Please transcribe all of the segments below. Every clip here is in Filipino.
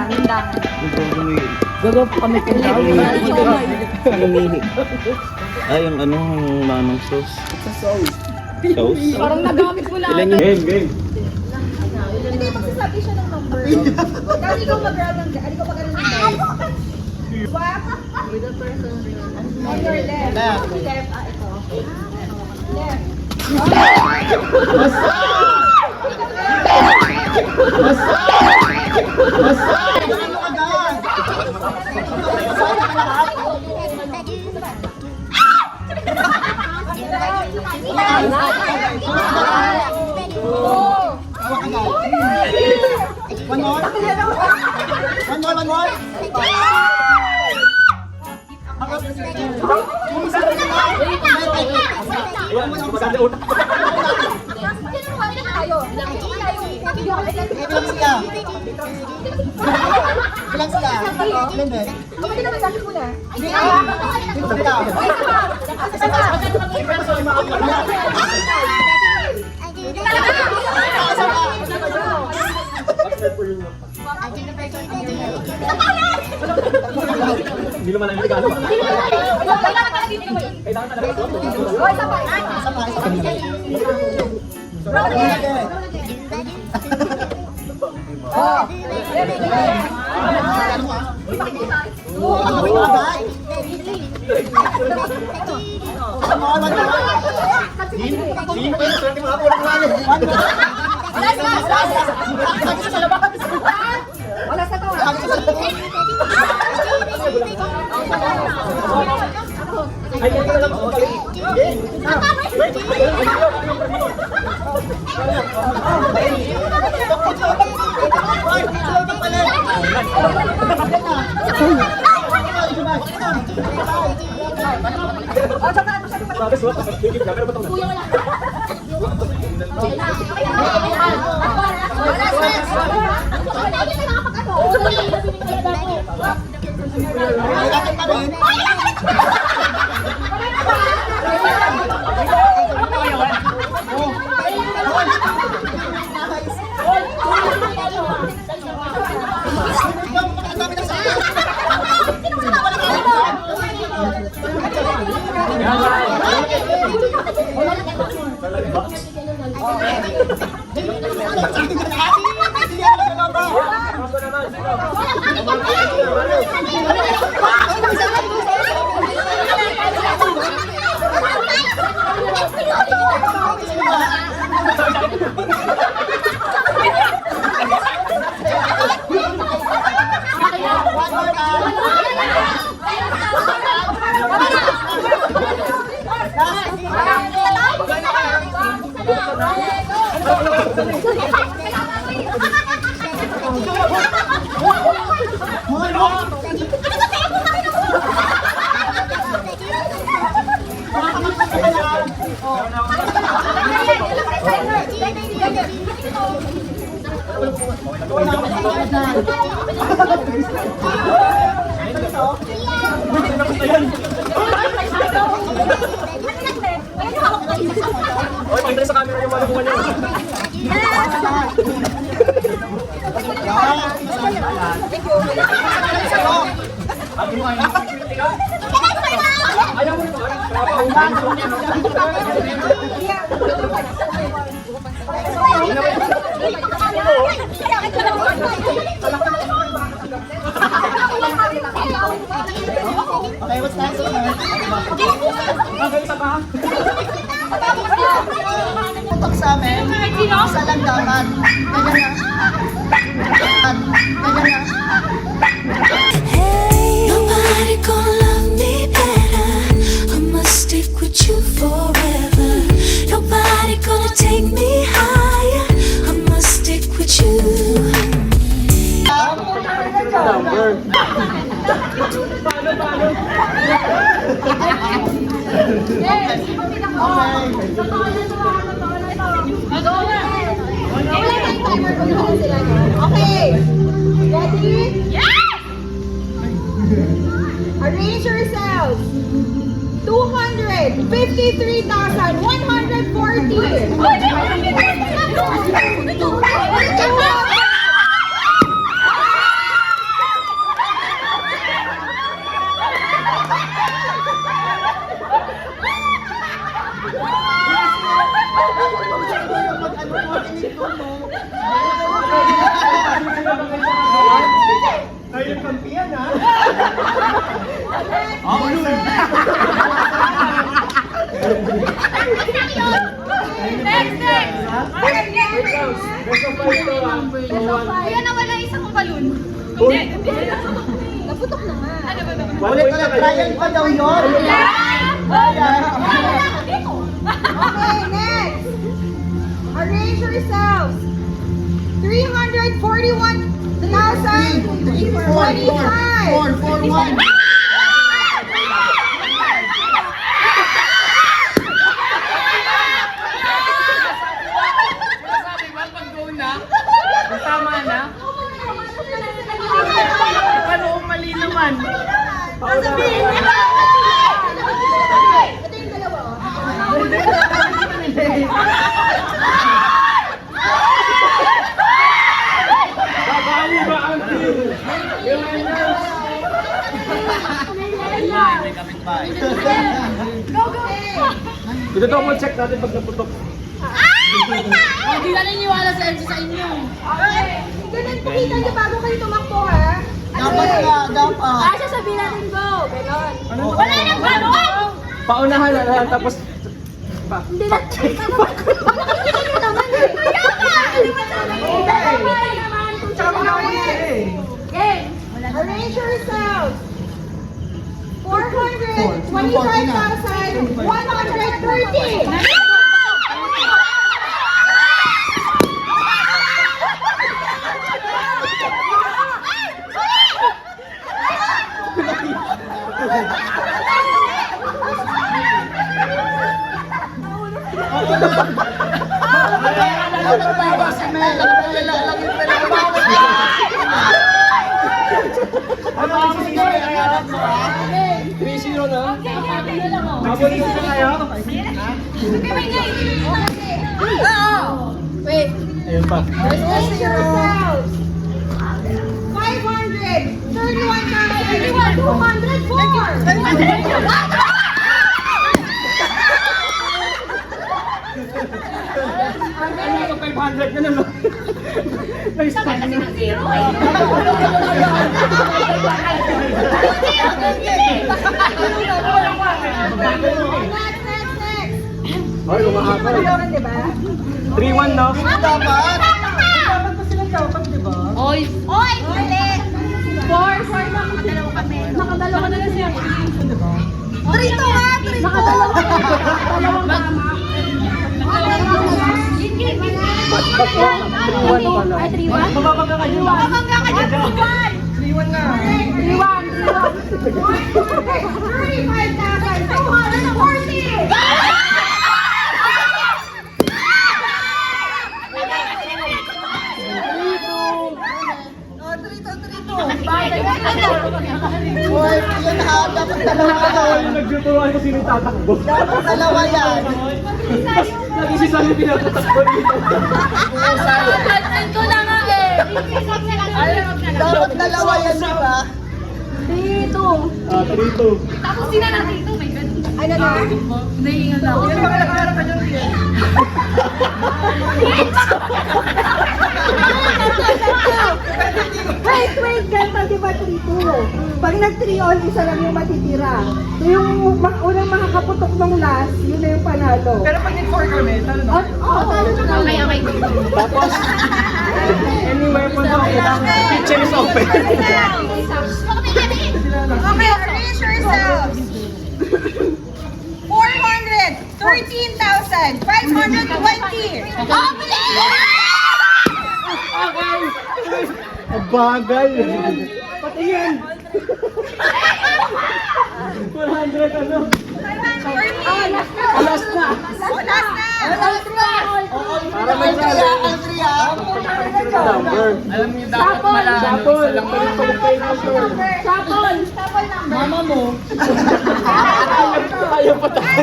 Lindangan. Gagawa po kami kung Lumihi. Ay, yung ano, yung manong sauce. sa sauce. Sauce? Parang nagamit mo lang. Ilan yung... Game. Hindi, magsasabi siya ng number. Kasi ikaw mag-grab ng... Ano ikaw mag-grab ng number? Swap. With the person on your left. Left. Left. Ito. Left. One more. Ilang sila? Ilan ba? Kapag naman sabi ko na. Hindi naman ang regalo. Wala sa to. Ay, kaya na lang ako pala. Bakit suwat? Hindi ka pero patong. Oy, pagdala sa camera yung malubungan niyo. Ayaw mo ito. Okay, what's next? Tutok sa amin, sa landaman. Ganyan na. Nobody gonna love me better. I must stick with you forever. Nobody gonna take me higher. I must stick with you. Okay. Ready? Yes! Arrange yourselves. 253,140. Naputok na nga. Ulit ulit, trial pa daw yun. Okay, next. Arrange yourselves. 341,025. 441. Ito yung dalawa. Babawi ba ang team? Ito double check natin pag naputok. Hindi ka naniniwala sa MC sa inyo. Okay. Ganun po kita niyo bago kayo tumakbo ha. Dapat nga, dapat. Ah, sasabihin natin go. Ganon. Wala nang gano'n! Paunahan na lang, tapos... Hindi na. Nakikita nyo naman eh. Kaya ka! Tama na eh. Okay. Arrange yourselves. 425,130. Si Mel, lang yung pinagbawas niya. Ano ang sisirayaran mo, ha? 3-0 na. Sabi lang oh. Mabalik na kayo. Wait. Ayun pa. Arrange yourselves. 531,204. Ano yung 500 na naman? Nag-stop na. Next. Ay, umahakal. Diba? 3-1 no? Dapat. Oy. Oy! Mali! 4 na. Nakadalawa kami. Nakadalawa na siya. Trito nga! Trito! Nakadalawa kami. Dalawang tama. Ay, 3-1? Mababangga kayo. Mabangga ka dyan! 3-1 na! 35,240! Boy, yun ha, dapat dalawa Ay, yun. nagtuturuan ko sino yung tatakbo. Dapat dalawa yan. Lagi si Sally pinatatakbo dito. Pansin ko na nga eh. Dapat dalawa yan, di ba? Dito. 3-2. Tapos sila na dito. May ganun. Ano na? Nahingan na ako. Wait, ganito di ba 3-2? Pag nag-3 on, isa lang yung matitira. So yung unang makakaputok ng last, yun na yung panalo. Pero pag nag-4 kami, talo na. Oo, talo na kami. Okay. Tapos, any weapon na kailangan. Kitchen is open. Okay, arrange yourselves. 413,520. Ang bagal. Patingin. 100 ano? Last na. Para may Andrea, Andrea. number. Alam niyo dapat malalaman. Sapol. Palit kayo number. Sapol. Mama mo. Ayaw pa tayo.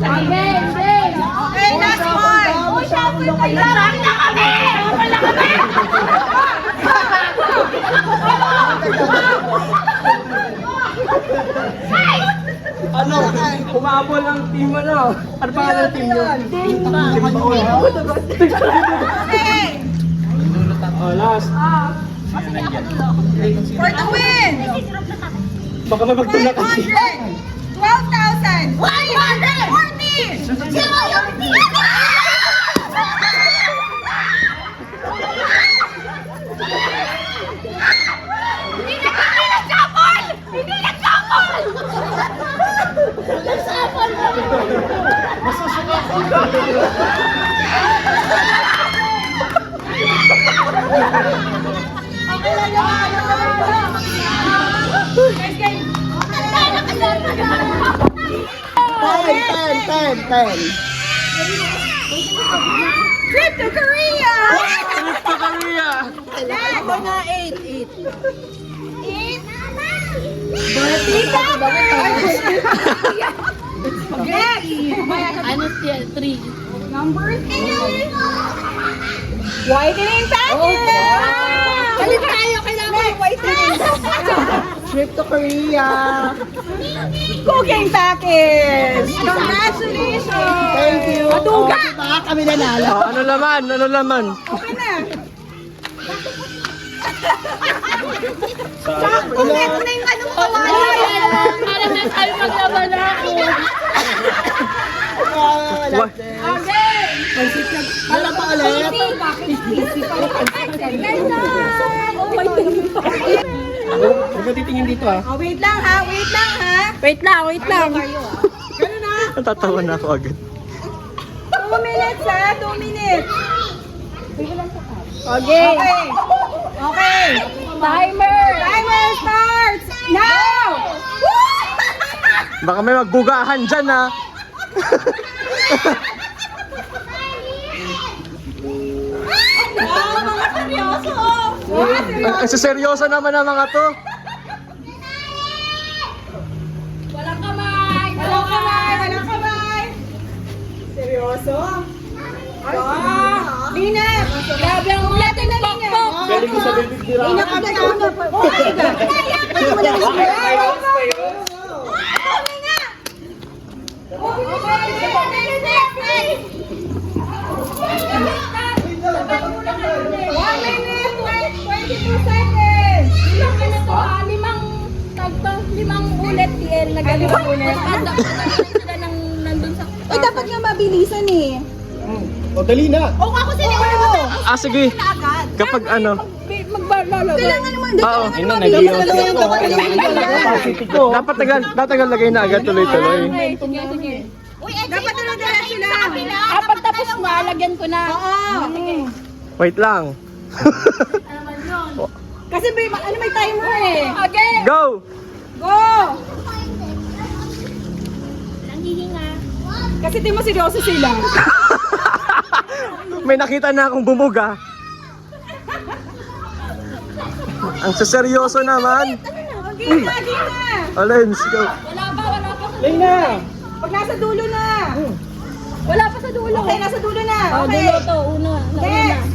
Again. Okay, last one. Uy, sapol kayo. Marami na kami. Wala kami. Ano? Umabol ang team ano? Ano pa ang team nyo? Okay, Oh, last. for the win. Baka may magtulak kasi. 512,140. Ten. Trip to Korea! Sa Korea! Ako na 8. Birthday package! Yes! Ano siya? 3. Number 3. Whitening package! Balik tayo, kailangan yung whitening. Trip to Korea. Cooking package! Congratulations! Thank you. Matuga! Oh, baka kami nanalo. Oh, ano laman? Ano laman? Okay na. Wala. Ito na yung anong kawalan. Para na tayo maglaban ako. Wala. Okay! Wala pa ulit. Huwag ka titingin dito ah. Oh, wait lang ha, wait lang ha. Wait lang. Ganun na. Natatawa na ako agad. 2 minutes ha, 2 minutes. Okay. Okay. Okay. Timer. Timer starts now! Baka may magbugahan dyan ah. Wow, mga seryoso. Mga seryoso. Seryoso naman ang mga to. Walang kamay. Walang kamay, walang kamay. Seryoso? Wow. Lina. Grabe ang ulat ng pokpok. Galing ko sa bibig nila. Lina ka na ka. Pwede mo lang Limang ulit yan. Nagalimang ulit. Sila nang nandun sa... Eh, dapat nga mabilisan eh. O, dali na. O, ako siniwala mo. Ah, sige. Agad. Kapag ano. Magbalalo. Kailangan naman. Oo. Mabilisan. Dapat tagal lagay na agad tuloy-tuloy. Sige. Dapat dala sila. Kapag tapos na, lagyan ko na. Oo. Wait lang. Kasi may timer eh. Okay. Go! Go! Nanghihinga. Kasi di mo seryoso sila. May nakita na akong bumuga. Ang seryoso naman. Okay na, game na. Alens, go. Wala pa. Lay na. Pag nasa dulo na. Wala pa sa dulo. Okay, nasa dulo na. Oh, Okay. dulo to. Una. Next.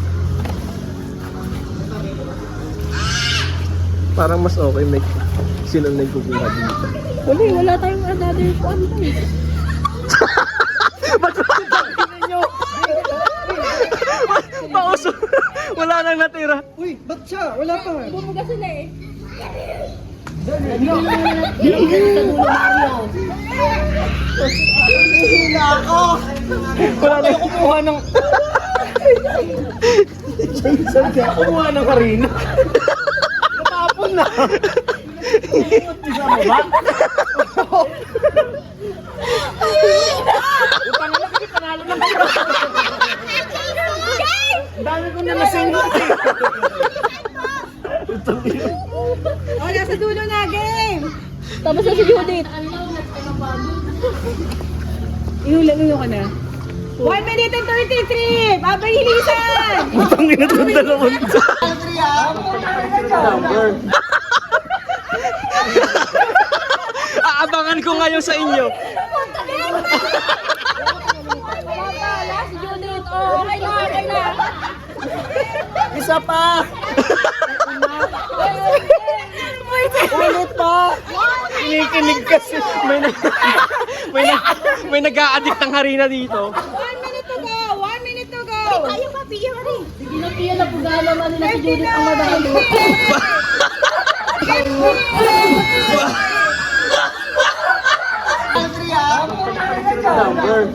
Parang mas okay may sino na yung kukuha dito. Wala tayong another one. Ba't ba nyo? Pauso. Wala nang natira. Uy, ba't siya? Wala pa. Bumuga sila eh. Hihila ako. Wala na yung kumuha ng... kumuha ng harina. Nakapon na. Dami ko na nasingot eh. Oh, nasa dulo na, game. Tapos na si Judith. Inulan ka na. 1 minute and 33. Babay hilisan. Utang ina itong dalawang number. Aabangan ko ngayon sa inyo. Wala si Judith. Oh, okay na. Isa pa. Ulit pa. Kinikinig kasi. May nag-a-addict ng harina dito. 1 minute to go. 1 minute to go. Tayo pa, pigyan mo rin. Pinapiyan na pugala man nila si Judith ang madalo. Number.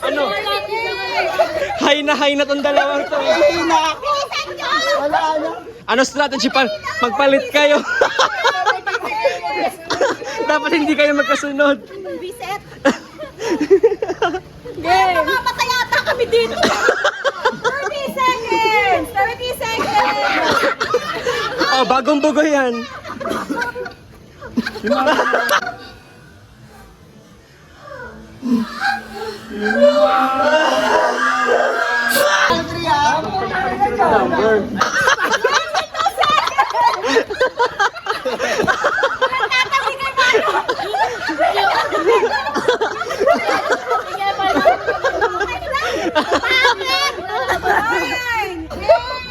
Ano? Hay na tong dalawang to. Hihila ako. Wala na. Ano strategy pa? Magpalit kayo. Dapat hindi kayo magkasunod. Reset. Game. Mamamatay ata kami dito. 30 seconds! 30 seconds! Oh, bagong bugo yan.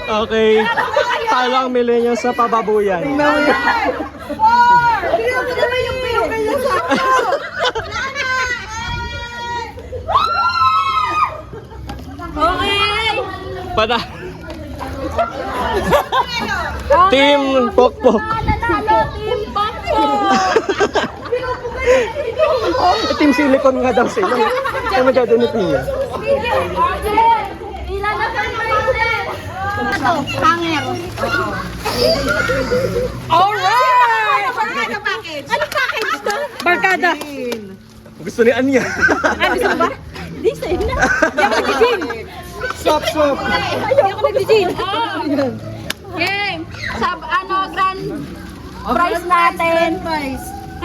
Okay. Talo ang millennials sa pababuyan. Okay. Pada. Team Pokpok. Nanalo, Team Pokpok. Team Silicon nga daw sila. Ano magdadunit niya? Ilan na kayo hanger. Alright! Barkada package. Ano package to? Barkada. Gusto ni Anya. Gusto mo ba? Di sa'yo na. Hindi ako nag-gym. Stop. Hindi ako nag-gym. Game. Sa grand prize natin.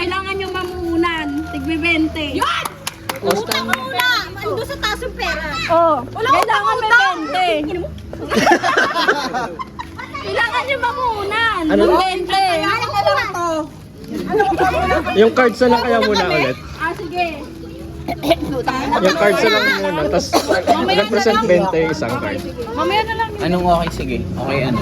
Kailangan nyo mamuhunan. Tigbe 20. Yun! Utang ka muna. Ando sa taas yung pera. Oh, kailangan may 20. Kailangan nyo mamuhunan. Ano? Yung 20. Ano ka lang to? Yung cards na lang kaya muna ulit. Ah, sige. Yung cards na lang muna. Tapos represent 20 isang card. Mamaya na lang. Anong okay? Sige. Okay, ano?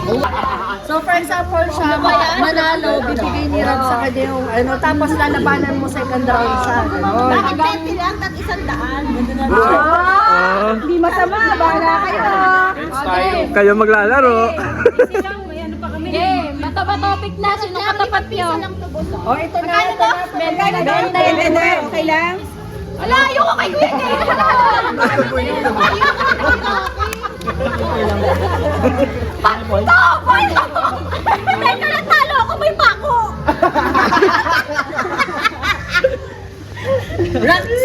So for example, siya manalo, bibigay ni Rob sa kanya yung ano, tapos lalabanan mo second round sa ano. Bakit 20 lang? Tag 100. Ah, Hindi masama. Bahala kayo. Okay. kayo maglalaro. Game. Bato-topic na. Sino katapat nyo? Oh, ito na, ito na. Okay lang? Wala, ayoko kay Kuya Game. Pakto! Pakto! Teka lang, talo ako, may pako!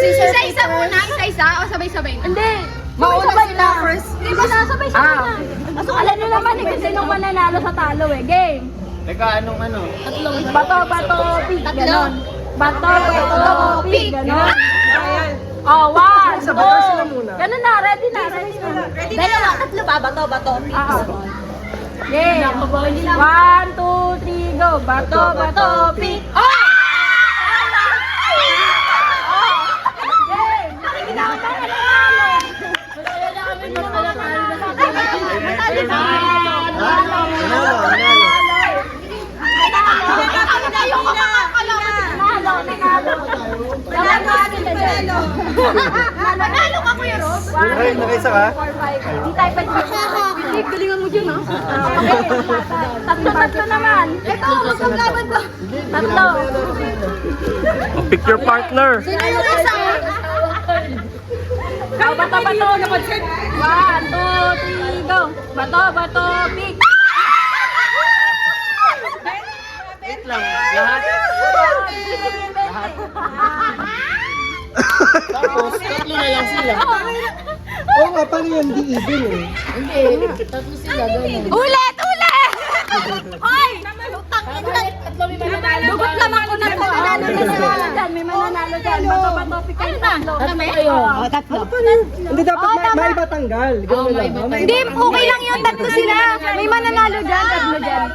Isa-isa muna. Isa-isa o sabay-sabay? Hindi. Mauna sila first. Hindi ba nasabay-sabay na? Alam nyo naman eh, kasi nung mananalo sa talo eh. Game. Teka, anong ano? Bato, pig, ganon. Bato, pig, ganon. Oh, 1, 2. Ganon na, ready na. Dalawa, tatlo ba? Bato. Game. 1, 2, 3, go. Bato, pig. Oh! Nanalo ka, Kuya Rob? Nakaisa ka? Hindi tayo pwede. Hindi, galingan mo dyan, ha? Tatlo naman. Ito, magkagaban ba? Tatlo. Pick your partner. Sino yung isa? Bato. 1, 2, 3, go. Bato, pick. Tapos, tatlo na lang sila. Oo nga, paano yan? Di even eh. Ulit! Hoy! Dugot lang ako na to. May mananalo dyan. Bato, pick kayo tatlo. Hindi dapat may iba tanggal. Gano'n lang. Hindi, okay lang yun. Tatlo sila. May mananalo dyan. Tatlo dyan.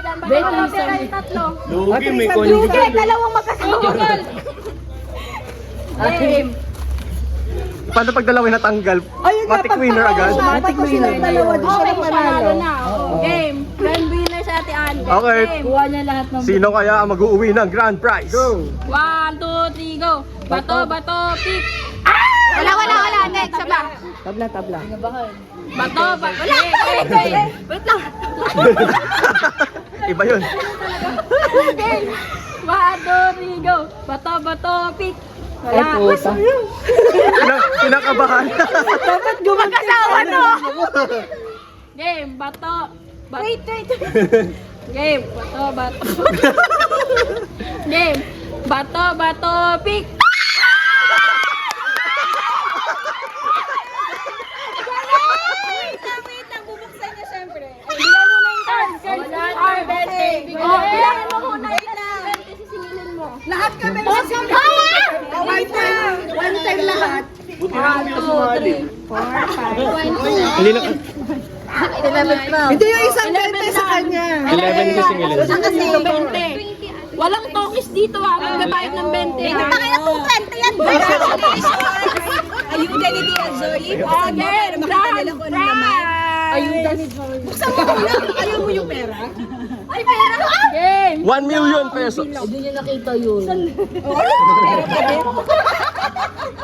Tatlo. Lugi, may Hindi, dalawang magkasunod. Game. Paano pag dalawin natanggal? Matic winner agad? Matic winner. Dalawa din siya Okay, panalo na. Game. Grand winner sa Ate Ann. Okay. Game. Kuha niya lahat ng... Sino kaya ang mag-uuwi ng grand prize? Go! 1, 2, 3, go. Bato, pick. Wala. Next, saba. Tabla. Bato. Wala. Wait lang. Iba yun. Game. 1, 2, 3, go. Bato, pick. Wala. Kinakabahan. Dapat gumag-asawa, no? Game, bato. Wait. Game. Bato. Game. Bato, pick. Wait lang, bubuksan niya syempre. Bigyan mo na yung cards. Oh, bilangin mo muna. Sisingilin mo. Lahat kami. One time lahat. Buti na kami yung sumali. Hindi na, 11, 12. Hindi yung isang 20 sa kanya. 11 kasi ngilin. Kasi 20. Walang tokis dito magbabayad ng 20 ha. Kaya 220 yan. Ayuda ni Tia Joy. Buksan mo para makita nila kung anong laman. Ayuda ni Joy. Buksan mo muna. Ayaw mo yung pera? Ay, pera! Game! 1 million pesos.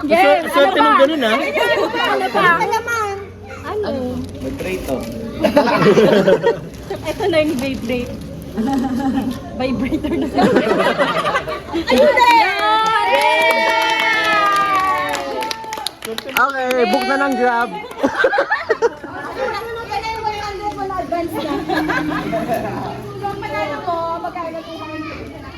Game! Swerte ng ganun ha. Ano pa? Alaman. Ano? Mag-trade Ito na yung vibrate. Vibrator na. Ayuda! Okay, book na ng Grab. Wala advance na. Kung manalo mo, magkano 200 na.